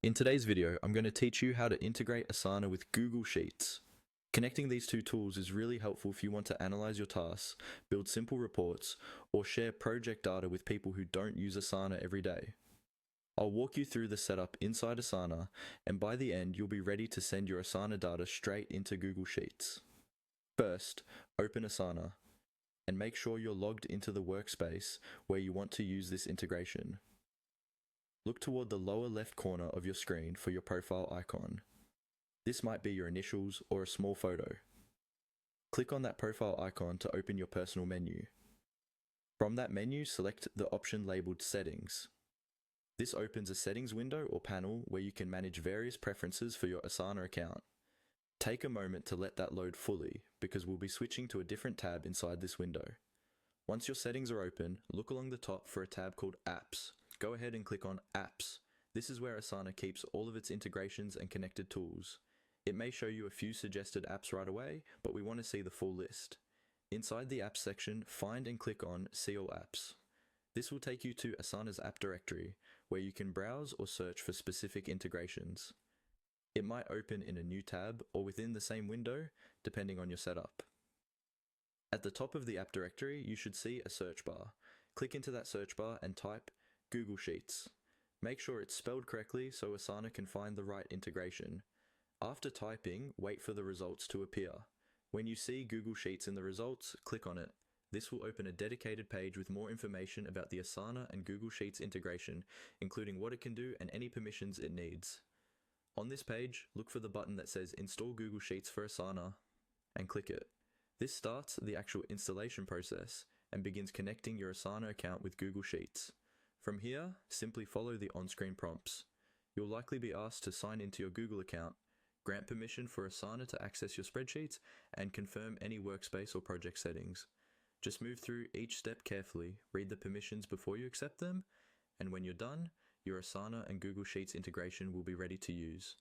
In today's video, I'm going to teach you how to integrate Asana with Google Sheets. Connecting these two tools is really helpful if you want to analyze your tasks, build simple reports, or share project data with people who don't use Asana every day. I'll walk you through the setup inside Asana, and by the end, you'll be ready to send your Asana data straight into Google Sheets. First, open Asana, and make sure you're logged into the workspace where you want to use this integration. Look toward the lower left corner of your screen for your profile icon. This might be your initials or a small photo. Click on that profile icon to open your personal menu. From that menu, select the option labeled Settings. This opens a settings window or panel where you can manage various preferences for your Asana account. Take a moment to let that load fully, because we'll be switching to a different tab inside this window. Once your settings are open, look along the top for a tab called Apps. Go ahead and click on Apps. This is where Asana keeps all of its integrations and connected tools. It may show you a few suggested apps right away, but we want to see the full list. Inside the Apps section, find and click on See All Apps. This will take you to Asana's app directory, where you can browse or search for specific integrations. It might open in a new tab or within the same window, depending on your setup. At the top of the app directory, you should see a search bar. Click into that search bar and type Google Sheets. Make sure it's spelled correctly so Asana can find the right integration. After typing, wait for the results to appear. When you see Google Sheets in the results, click on it. This will open a dedicated page with more information about the Asana and Google Sheets integration, including what it can do and any permissions it needs. On this page, look for the button that says Install Google Sheets for Asana and click it. This starts the actual installation process and begins connecting your Asana account with Google Sheets. From here, simply follow the on-screen prompts. You'll likely be asked to sign into your Google account, grant permission for Asana to access your spreadsheets, and confirm any workspace or project settings. Just move through each step carefully, read the permissions before you accept them, and when you're done, your Asana and Google Sheets integration will be ready to use.